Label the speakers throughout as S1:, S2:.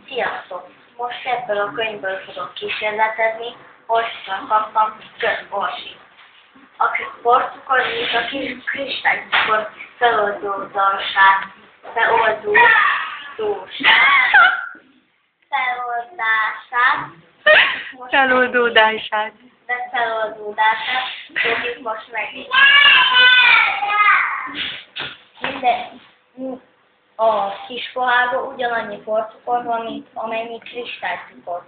S1: Sziasztok! Most ebből a könyvből fogok kísérletezni, Orsisan kaptam Orsit. A porcukorít a kis kristálycukor feloldódását, fogjuk most megnézni. Minden a kis pohárban ugyanannyi porcukor van, mint amennyi kristálycukor.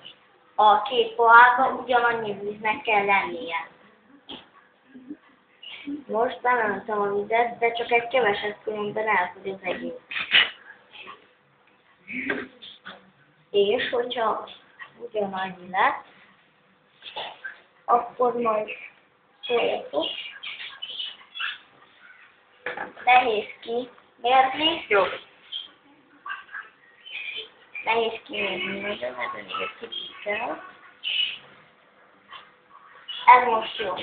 S1: A két pohárban ugyanannyi víznek kell lennie. Most bementem a vizet, de csak egy keveset, különben elfogy az egész. És hogyha ugyanannyi lett, akkor majd folytatok. Nehéz kimérni.
S2: Jó.
S1: Nehéz kimérni nagyon, ez még egy kicsit kell. Ez most jó.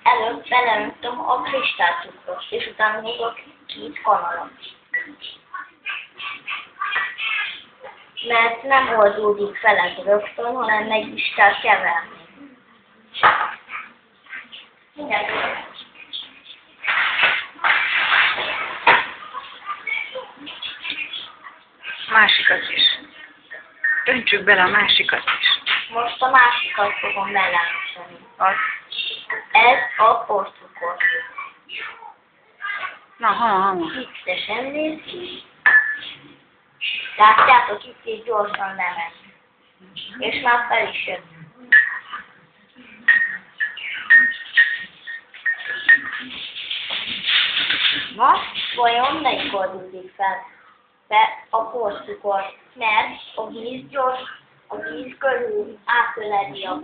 S1: Előbb beleöntöm a kristálycukrot, és utána húzok 2 kanalat. Mert nem oldódik fel ez rögtön, hanem meg is kell keverni.
S2: Másikat is. Öntsük bele a másikat is.
S1: Most a másikat fogom beleönteni.
S2: Az.
S1: Ez a porcukor.
S2: Na, ha.
S1: X-esen néz ki. Látjátok, itt is gyorsan lement. És már fel is jött. Na, vajon melyik oldódik fel? A porcukor, mert a víz körül átöleli a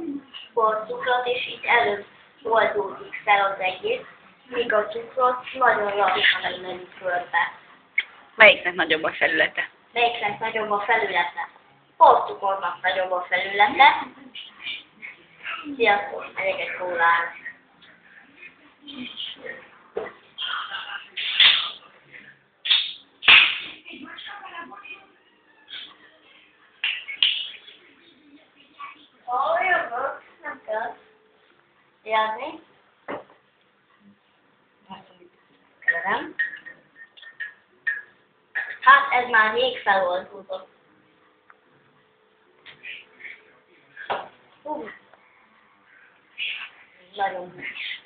S1: porcukrot, és itt előbb oldódik fel az egész, míg a cukrot nagyon lassan öleli körbe.
S2: Melyiknek nagyobb a felülete?
S1: Melyiknek nagyobb a felülete? Porcukornak nagyobb a felülete. Sziasztok, megyek egy kólát. Hol jövök? Nem kell járni. Kérem. Hát ez már még feloldódott. Nagyon hús.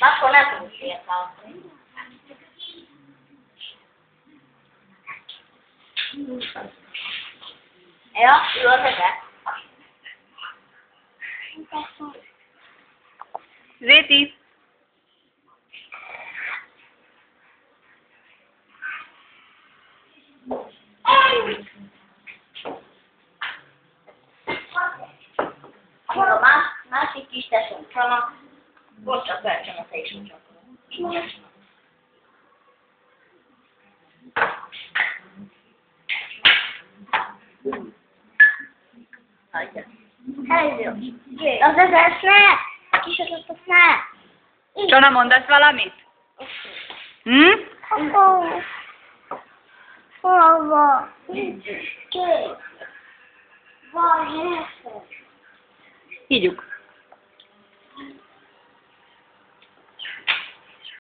S1: Akkor nem tudunk értelni. Ja, ülöttek.
S2: Zéti!
S1: A másik kis tesónk vannak, most csak vertsem a te is csak. Hello. Az snack! Kísérlet a snack!
S2: Csona, mondasz valamit?
S1: Hol van? Két. Van,
S2: Higgyuk.